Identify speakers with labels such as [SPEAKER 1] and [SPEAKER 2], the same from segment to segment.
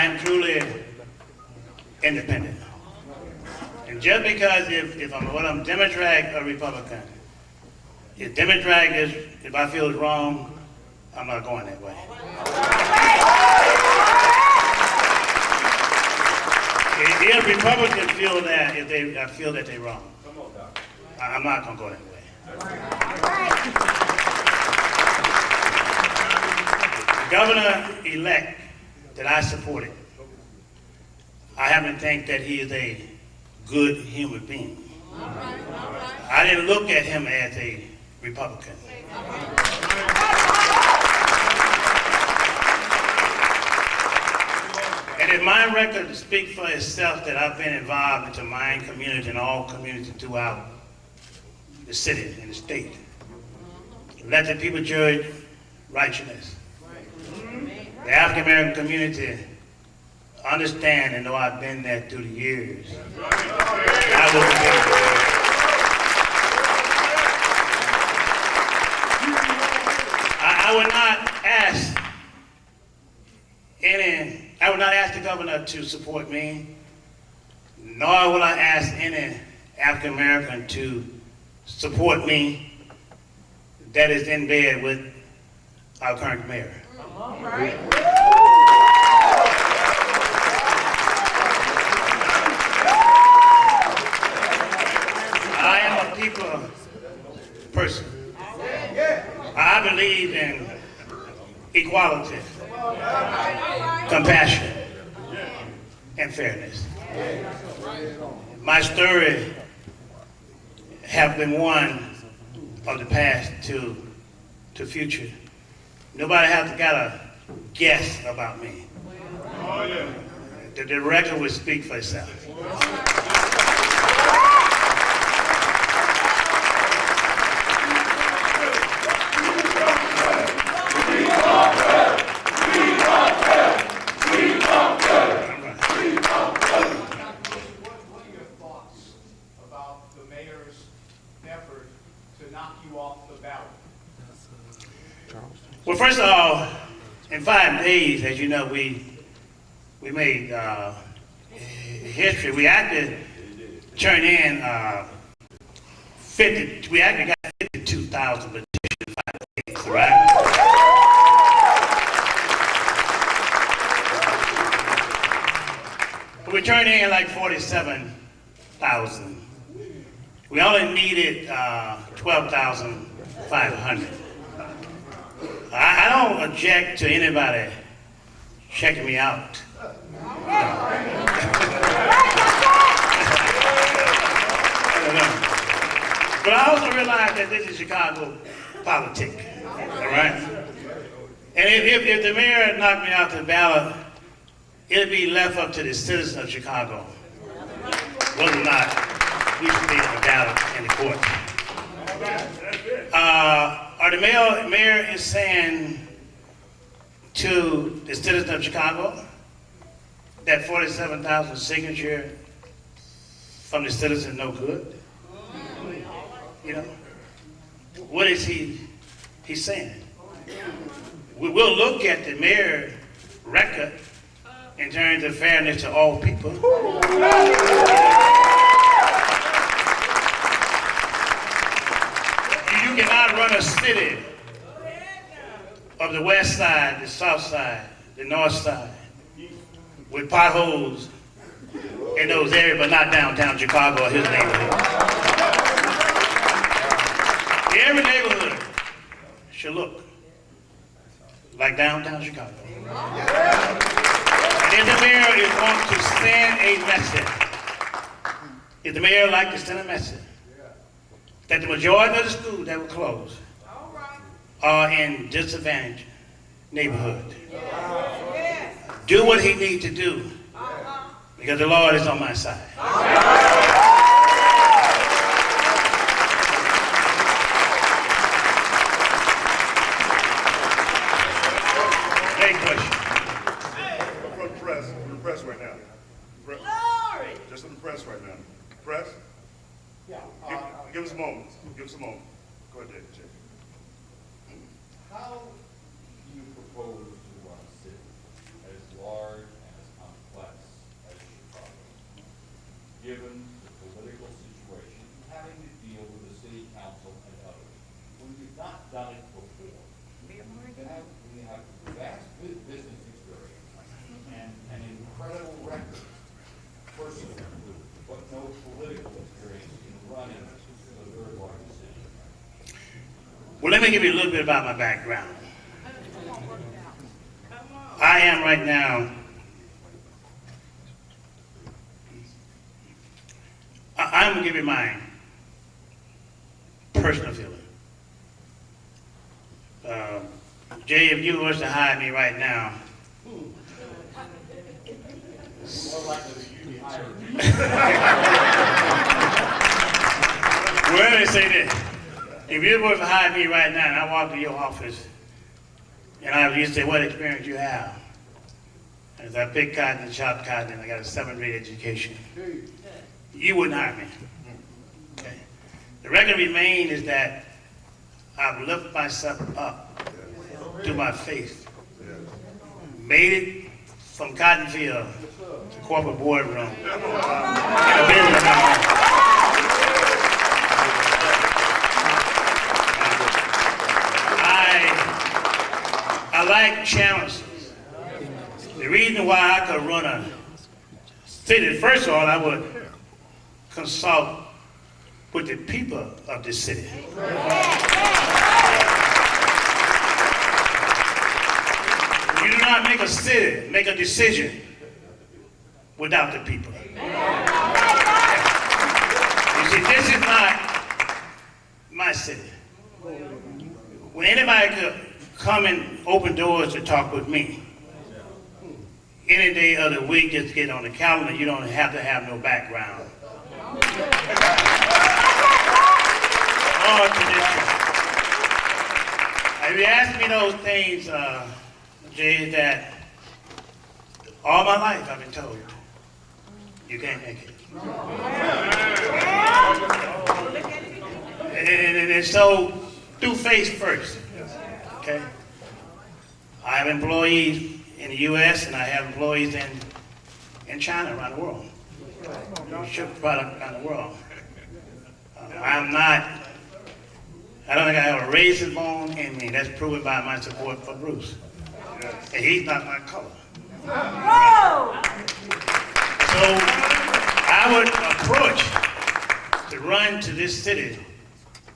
[SPEAKER 1] I am truly independent. And just because if I'm Democrat or Republican, if Democrat is, if I feel it's wrong, I'm not going that way. If Republicans feel that, I feel that they're wrong, I'm not going to go that way. The governor-elect that I supported, I happen to think that he is a good human being. I didn't look at him as a Republican. And if my record speaks for itself that I've been involved into my community and all communities throughout the city and the state, let the people judge righteousness. The African American community understand and know I've been there through the years. I would not ask the governor to support me, nor will I ask any African American to support me that is in bed with our current mayor. I am a people person. I believe in equality, compassion, and fairness. My story have been one of the past to future. Nobody has got to guess about me. The record will speak for itself. Well, first of all, in 5 days, as you know, we made history. We actually turned in we actually got 52,000 petitions in 5 days, right? But we turned in like 47,000. We only needed 12,500. I don't object to anybody checking me out. But I also realize that this is Chicago politics, all right? And if the mayor knocked me off the ballot, it'd be left up to the citizens of Chicago whether or not we should be on the ballot in the court. The mayor is saying to the citizens of Chicago that 47,000 signatures from the citizens no good. You know, what is he's saying? We will look at the mayor's record in terms of fairness to all people. You cannot run a city of the west side, the south side, the north side with potholes in those areas, but not downtown Chicago or his neighborhood. Every neighborhood should look like downtown Chicago. And if the mayor is going to send a message, if the mayor would like to send a message that the majority of the schools that were closed are in disadvantaged neighborhood, do what he needs to do, because the Lord is on my side. Great question.
[SPEAKER 2] From the press right now. Just from the press right now. Press? Give us a moment. Give us a moment. Go ahead, David. Check.
[SPEAKER 3] How do you propose to run a city as large and as have vast business experience and an incredible record, personally, but no political experience in running the third largest city.
[SPEAKER 1] Well, let me give you a little bit about my background. I am right now, I'm going to give you my personal feeling. Jay, if you was to hire me right now,
[SPEAKER 3] More likely that you be hired.
[SPEAKER 1] well, let me say this. If you was to hire me right now and I walk to your office and you say, what experience you have? As I pick cotton and chop cotton and I got a 7th grade education, you wouldn't hire me. Okay? The record remains is that I've lifted myself up to my faith, made it from cotton field to corporate boardroom, and a business of my own. I like challenges. The reason why I could run a city, first of all, I would consult with the people of the city. You do not make a city, make a decision without the people. You see, this is not my city. When anybody could come and open doors to talk with me, any day of the week, just get on the calendar, you don't have to have no background. Or tradition. If you ask me those things, Jay, that all my life I've been told, you can't make it. And so, do face first, okay? I have employees in the U.S. and I have employees in China around the world. We ship product around the world. I don't think I have a raisin bone in me. That's proven by my support for Bruce. And he's not my color. So I would approach to run to this city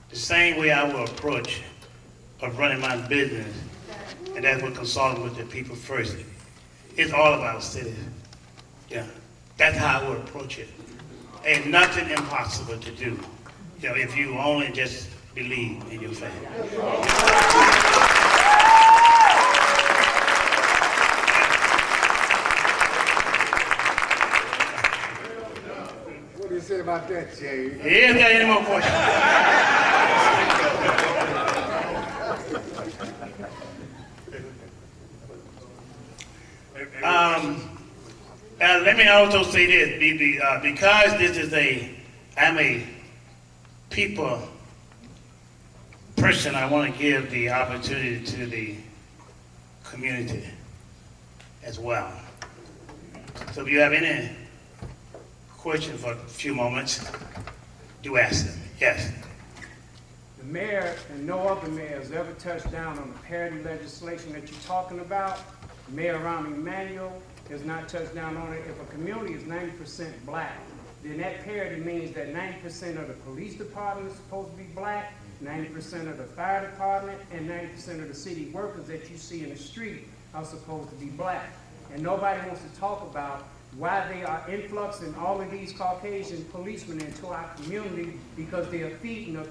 [SPEAKER 1] the same way I will approach of running my business, and that's what consulting with the people first. It's all about cities. Yeah, that's how I would approach it. Ain't nothing impossible to do, you know, if you only just believe in your faith.
[SPEAKER 4] What do you say about that, Jay?
[SPEAKER 1] Yeah, got any more questions? Let me also say this, because this is I'm a people person, I want to give the opportunity to the community as well. So if you have any question for a few moments, do ask them. Yes.
[SPEAKER 4] The mayor and no other mayor has ever touched down on the parity legislation that you're talking about. Mayor Rahm Emanuel has not touched down on it. If a community is 90% black, then that parity means that 90% of the police department is supposed to be black, 90% of the fire department, and 90% of the city workers that you see in the street are supposed to be black. And nobody wants to talk about why they are influxing all of these Caucasian policemen into our community, because they are feeding a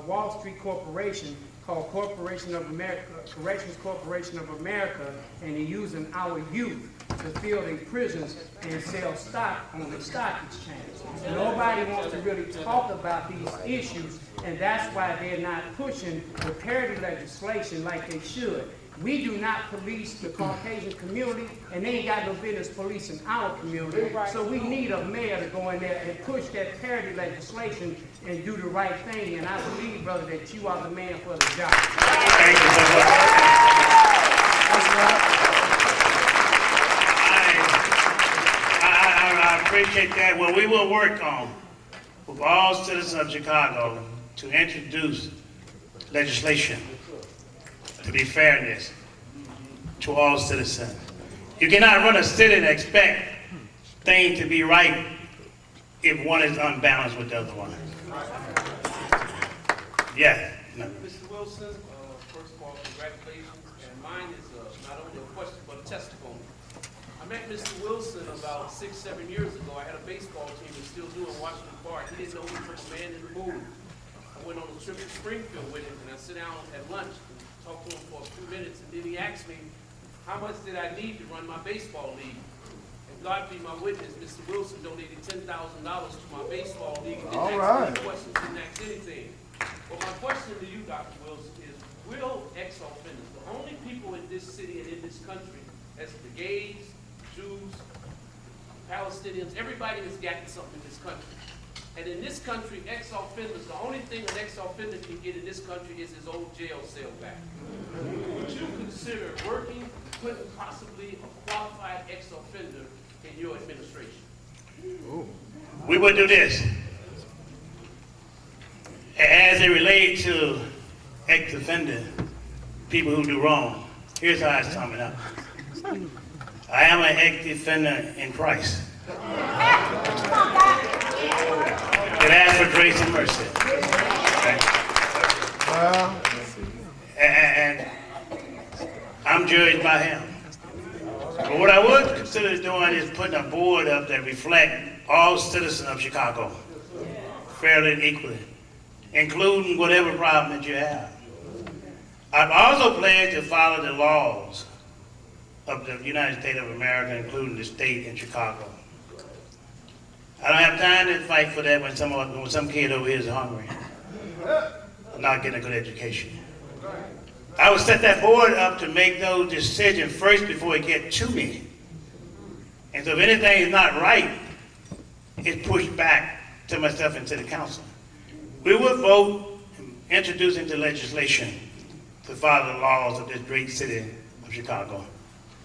[SPEAKER 4] Wall Street corporation called Corporation of America, Corrections Corporation of America, and they're using our youth to fill their prisons and sell stock on the stock exchange. Nobody wants to really talk about these issues, and that's why they're not pushing the parity legislation like they should. We do not police the Caucasian community, and they ain't got no business policing our community. So we need a mayor to go in there and push that parity legislation and do the right thing. And I believe, brother, that you are the man for the job.
[SPEAKER 1] Thank you so much.
[SPEAKER 4] That's right.
[SPEAKER 1] I appreciate that. Well, we will work on, with all citizens of Chicago, to introduce legislation to be fairness. to all citizens. You cannot run a city and expect things to be right if one is unbalanced with the other one. Yes. No.
[SPEAKER 5] Mr. Wilson, first of all, congratulations. And mine is not only a question, but a testimony. I met Mr. Wilson about 6, 7 years ago. I had a baseball team and still do in Washington Park. He didn't know me from a man in the moon. I went on a trip to Springfield with him, and I sat down at lunch and talked to him for a few minutes, and then he asked me, how much did I need to run my baseball league? And God be my witness, Mr. Wilson donated $10,000 to my baseball league and didn't ask any questions, didn't ask anything. Well, my question to you, Dr. Wilson, is will ex-offenders, the only people in this city and in this country, that's the gays, Jews, Palestinians, everybody has gotten something in this country. And in this country, ex-offenders, the only thing an ex-offender can get in this country is his old jail cell back. Would you consider working, putting possibly a qualified ex-offender in your administration?
[SPEAKER 1] We would do this. As it relates to ex-offender, people who do wrong, here's how it's summing up. I am an ex-offender in Christ. It asks for grace and mercy. Okay? And I'm judged by him. But what I would consider doing is putting a board up that reflect all citizens of Chicago fairly and equally, including whatever problem that you have. I've also pledged to follow the laws of the United States of America, including the state in Chicago. I don't have time to fight for that when some kid over here is hungry, not getting a good education. I would set that board up to make those decisions first before it gets to me. And so if anything is not right, it's pushed back to myself and to the council. We will vote and introduce into legislation to follow the laws of this great city of Chicago.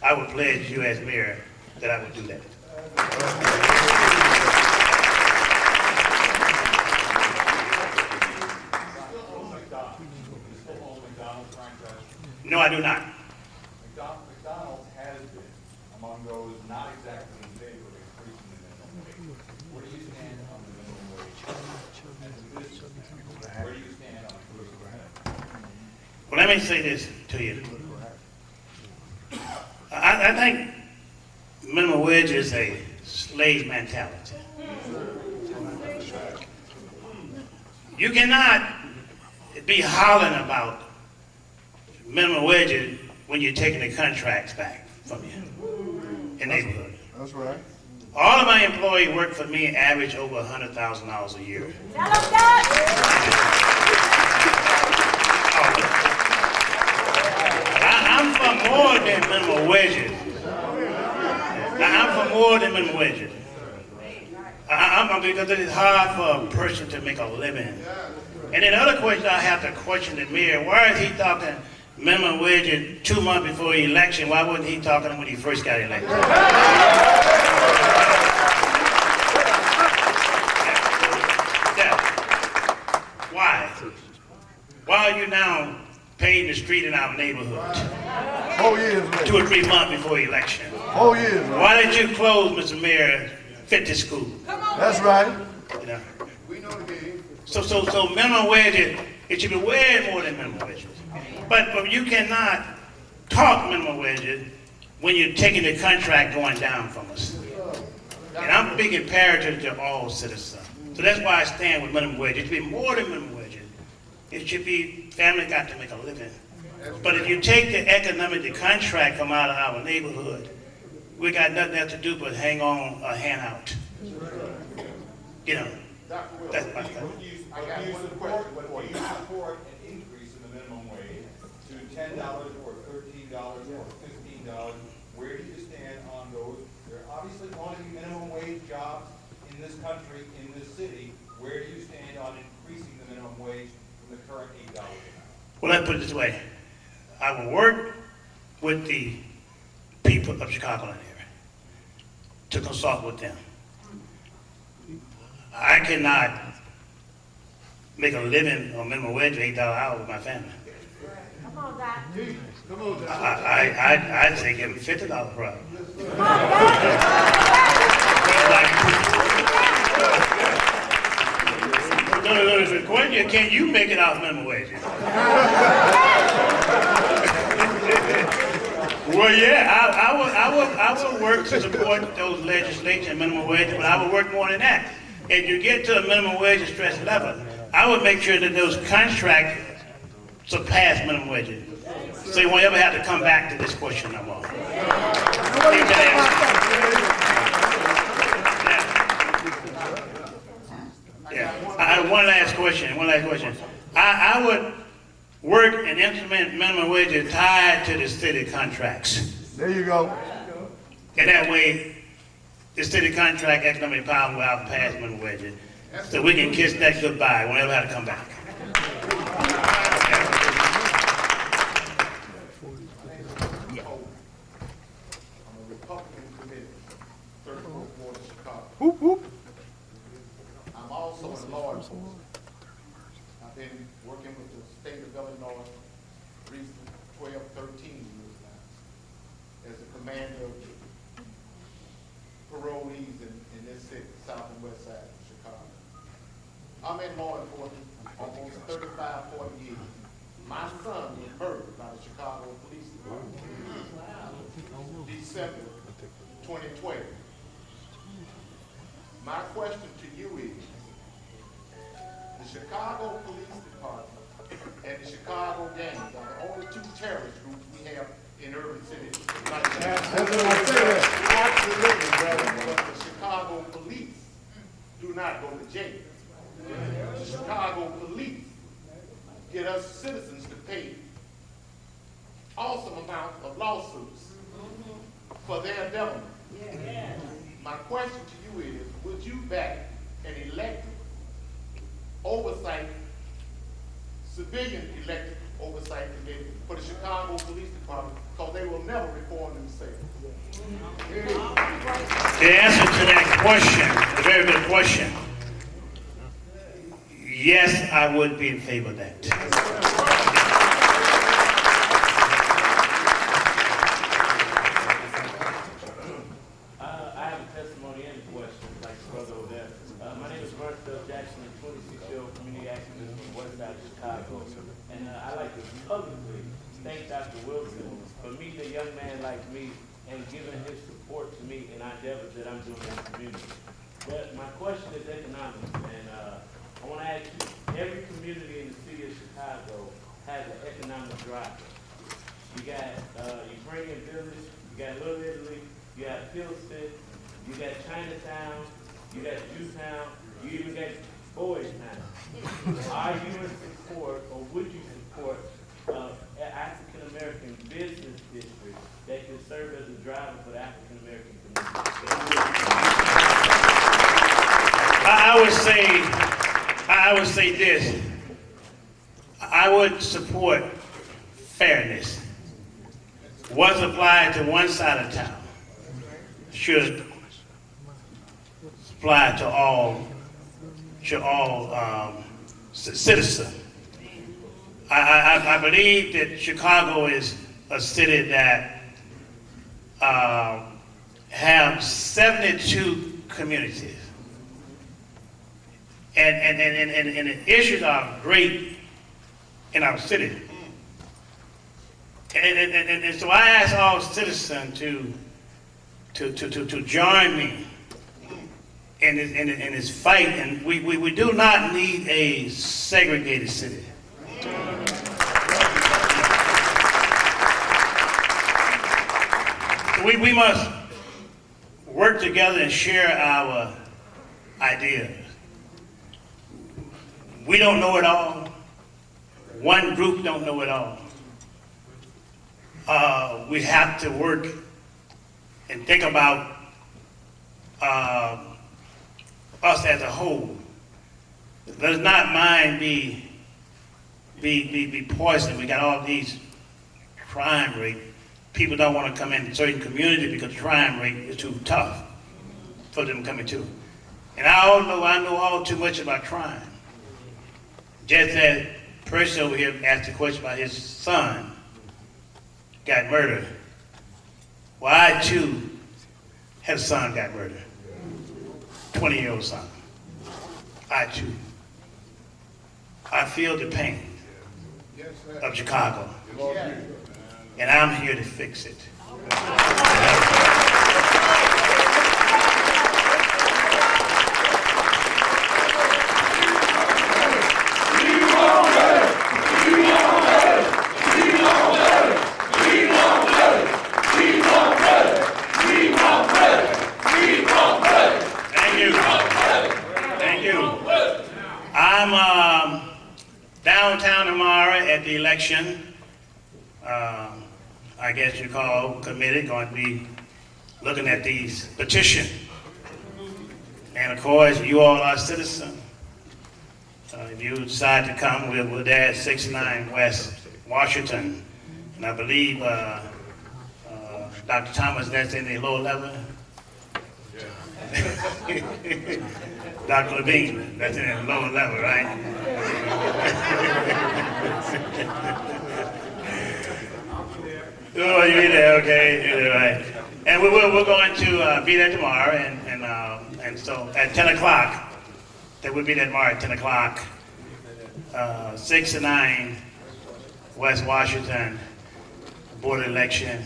[SPEAKER 1] I would pledge you as mayor that I would do that. No, I do not.
[SPEAKER 3] McDonald's has been among those not exactly in favor of increasing the minimum wage. Where do you stand on the minimum wage? Where do you stand on it?
[SPEAKER 1] Well, let me say this to you. I think minimum wage is a slave mentality. You cannot be hollering about minimum wages when you're taking the contracts back from you in neighborhood.
[SPEAKER 2] That's right.
[SPEAKER 1] All of my employees work for me average over $100,000 a year.
[SPEAKER 6] Tell them
[SPEAKER 1] I'm for more than minimum wages. I'm for more than minimum wages. Because it is hard for a person to make a living. And then the other question I have to question the mayor, why is he talking minimum wage 2 months before the election? Why wasn't he talking when he first got elected? Why? Why are you now paving the street in our neighborhood
[SPEAKER 2] 4 years later.
[SPEAKER 1] 2 or 3 months before the election?
[SPEAKER 2] 4 years later.
[SPEAKER 1] Why did you close, Mr. Mayor, 50 schools?
[SPEAKER 2] That's right.
[SPEAKER 1] You know? So minimum wage, it should be way more than minimum wages. But you cannot talk minimum wages when you're taking the contract going down from us. And I'm big imperative to all citizens. So that's why I stand with minimum wage. It should be more than minimum wages. It should be, family got to make a living. But if you take the contract from out of our neighborhood, we got nothing else to do but hang on a handout. You know, that's my thing.
[SPEAKER 3] Do you support an increase in the minimum wage to $10 or $13 or $15? Where do you stand on those? There are obviously going to be minimum wage jobs in this country, in this city. Where do you stand on increasing the minimum wage from the current $8 an hour?
[SPEAKER 1] Well, let's put it this way. I will work with the people of Chicago area to consult with them. I cannot make a living on minimum wage of $8 an hour with my family.
[SPEAKER 6] Come on, Doc.
[SPEAKER 1] I'd say give him $50 per hour. No, the question is, can you make it off minimum wage? Well, yeah, I would work to support those legislation and minimum wage, but I would work more than that. If you get to a minimum wage and stress level, I would make sure that those contracts surpass minimum wages. So you won't ever have to come back to this question no more. Yeah. I have one last question. I would work and implement minimum wages tied to the city contracts.
[SPEAKER 6] There you go.
[SPEAKER 1] And that way, the city contract economic power will outpass minimum wages. So we can kiss that goodbye. We'll never have to come back.
[SPEAKER 7] I'm a Republican committee, 34th Ward of Chicago.
[SPEAKER 6] Whoop, whoop.
[SPEAKER 7] I'm also in law enforcement. I've been working with the state of Illinois recent 12, 13 years now as a commander of parolees in this city, south and west side of Chicago. I'm in law enforcement almost 35, 40 years. My son was murdered by the Chicago Police Department. December 2012. My question to you is, the Chicago Police Department and the Chicago gangs are the only two terrorist groups we have in urban cities. Absolutely, brother. But the Chicago police do not go to jail. The Chicago police get us citizens to pay awesome amounts of lawsuits for their government. My question to you is, would you back an elected oversight, civilian elected oversight committee for the Chicago Police Department, because they will never reform themselves?
[SPEAKER 1] The answer to that question, a very good question, yes, I would be in favor of that.
[SPEAKER 8] I have a testimony and a question, like the brother over there. My name is Marcel Jackson, a 26-year-old community activist from west side of Chicago. And I'd like to publicly thank Dr. Wilson for meeting a young man like me and giving his support to me in endeavors that I'm doing in the community. But my question is economic, and I want to ask you, every community in the city of Chicago has an economic driver. You got Ukrainian Village, you got Little Italy, you got Pilsen, you got Chinatown, you got Jewtown, you even got Boys Town. Are you in support, or would you support an African American business district that can serve as a driver for the African American community?
[SPEAKER 1] I would say this. I would support fairness. What's applied to one side of town should apply to all citizens. I believe that Chicago is a city that have 72 communities. And the issues are great in our city. And so I ask all citizens to join me in this fight. And we do not need a segregated city. We must work together and share our ideas. We don't know it all. One group don't know it all. We have to work and think about us as a whole. Let us not mind be poisoned. We got all these crime rate. People don't want to come in certain communities because crime rate is too tough for them to come into. And I know all too much about crime. Just as the person over here asked a question about his son. got murdered. Well, I too had a son got murdered. 20-year-old son. I too. I feel the pain of Chicago. And I'm here to fix it. I'm downtown tomorrow at the election. I guess you call committee, going to be looking at these petitions. And of course, you all are citizens. If you decide to come, we're there at 69 West Washington. And I believe Dr. Thomas, that's in the lower level. Dr. Levine, that's in the lower level, right? Oh, you're there, okay, you're there, right. And we're going to be there tomorrow, and so at 10 o'clock, that we'll be there tomorrow at 10 o'clock, 6 to 9, West Washington, Board of Election.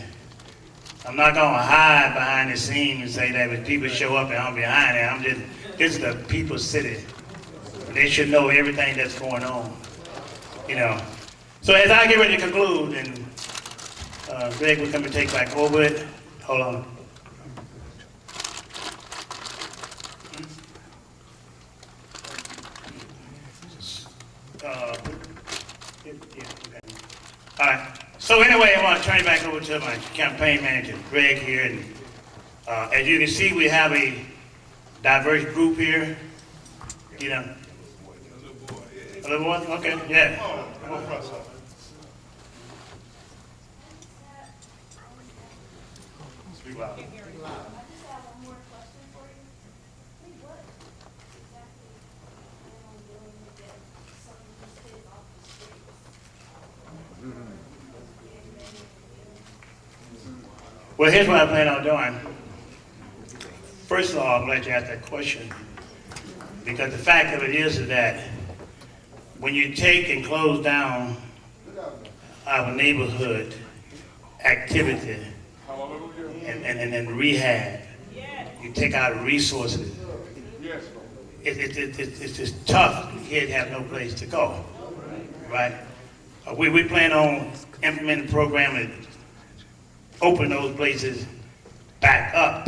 [SPEAKER 1] I'm not going to hide behind the scenes and say that when people show up and I'm behind it. This is the people's city. They should know everything that's going on, you know. So as I get ready to conclude, and Greg will come and take back over it. Hold on. All right. So anyway, I want to turn it back over to my campaign manager, Greg, here. And as you can see, we have a diverse group here. You know. A little boy? Okay, yeah.
[SPEAKER 2] Speak loud.
[SPEAKER 1] Well, here's what I plan on doing. First of all, I'm glad you asked that question, because the fact of it is that when you take and close down our neighborhood activity and rehab, you take out resources, it's just tough. Kids have no place to go, right? We plan on implementing a program that open those places back up.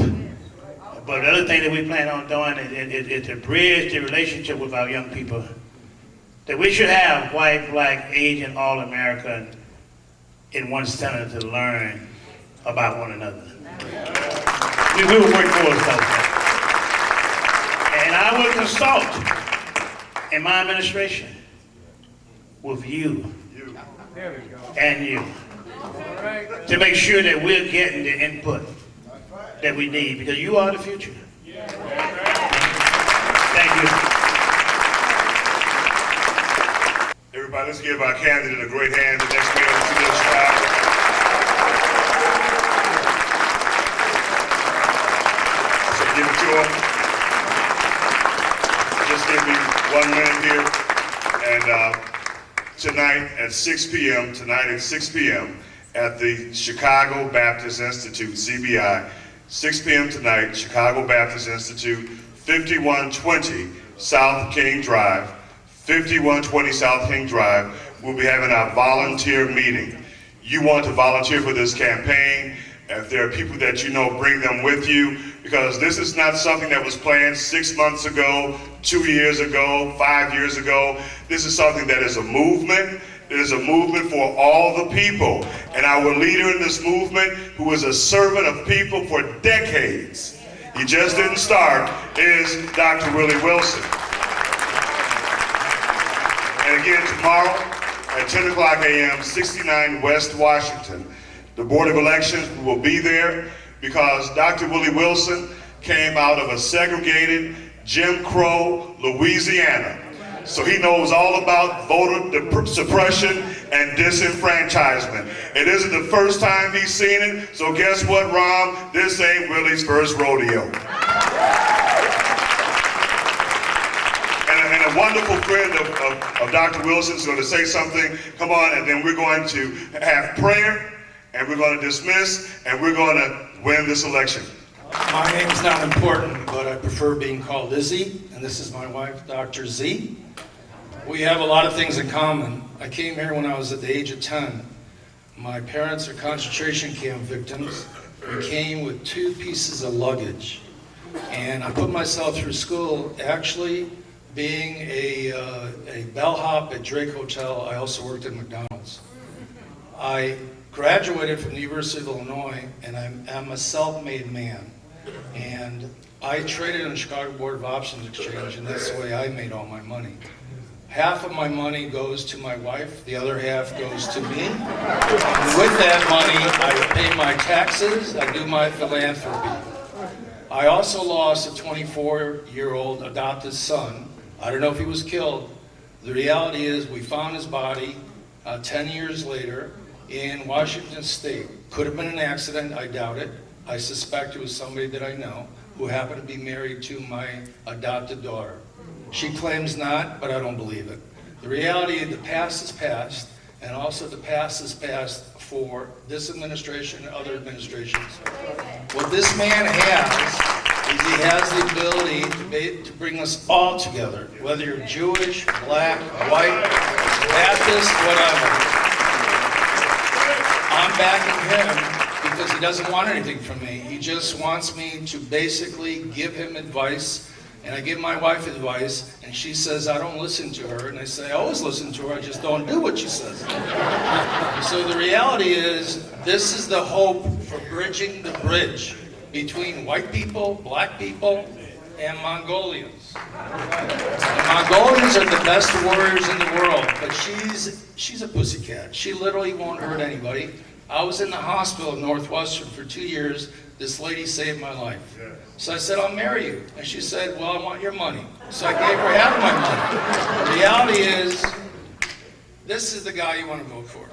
[SPEAKER 1] But the other thing that we plan on doing is to bridge the relationship with our young people. That we should have white, black, Asian, all American in one center to learn about one another. We will work towards that. And I will consult in my administration with you and you to make sure that we're getting the input that we need, because you are the future. Thank you.
[SPEAKER 2] Everybody, let's give our candidate a great hand, the next mayor of the city of Chicago. So give it to him. Just give me 1 minute here. And tonight at 6 p.m., at the Chicago Baptist Institute, CBI, 6 p.m. tonight, Chicago Baptist Institute, 5120 South King Drive. 5120 South King Drive, we'll be having our volunteer meeting. You want to volunteer for this campaign. If there are people that you know, bring them with you, because this is not something that was planned 6 months ago, 2 years ago, 5 years ago. This is something that is a movement. It is a movement for all the people. And our leader in this movement, who is a servant of people for decades, he just didn't start, is Dr. Willie Wilson. And again, tomorrow at 10 o'clock a.m., 69 West Washington, the Board of Elections will be there because Dr. Willie Wilson came out of a segregated Jim Crow Louisiana. So he knows all about voter suppression and disenfranchisement. It isn't the first time he's seen it, so guess what, Rom? This ain't Willie's first rodeo. And a wonderful friend of Dr. Wilson is going to say something. Come on, and then we're going to have prayer, and we're going to dismiss, and we're going to win this election.
[SPEAKER 6] My name's not important, but I prefer being called Izzy, and this is my wife, Dr. Z. We have a lot of things in common. I came here when I was at the age of 10. My parents are concentration camp victims. We came with 2 pieces of luggage, and I put myself through school. Actually, being a bellhop at Drake Hotel, I also worked at McDonald's. I graduated from the University of Illinois, and I'm a self-made man. And I traded on the Chicago Board of Options Exchange, and that's the way I made all my money. Half of my money goes to my wife, the other half goes to me. And with that money, I pay my taxes, I do my philanthropy. I also lost a 24-year-old adopted son. I don't know if he was killed. The reality is we found his body 10 years later in Washington State. Could have been an accident, I doubt it. I suspect it was somebody that I know who happened to be married to my adopted daughter. She claims not, but I don't believe it. The reality is the past is past, and also the past is past for this administration and other administrations. What this man has is he has the ability to bring us all together, whether you're Jewish, black, white, Baptist, whatever. I'm backing him because he doesn't want anything from me. He just wants me to basically give him advice, and I give my wife advice, and she says I don't listen to her, and I say I always listen to her, I just don't do what she says. So the reality is, this is the hope for bridging the bridge between white people, black people, and Mongolians. The Mongolians are the best warriors in the world, but she's a pussycat. She literally won't hurt anybody. I was in the hospital at Northwestern for 2 years. This lady saved my life. So I said, I'll marry you. And she said, well, I want your money. So I gave her half my money. The reality is, this is the guy you want to vote for.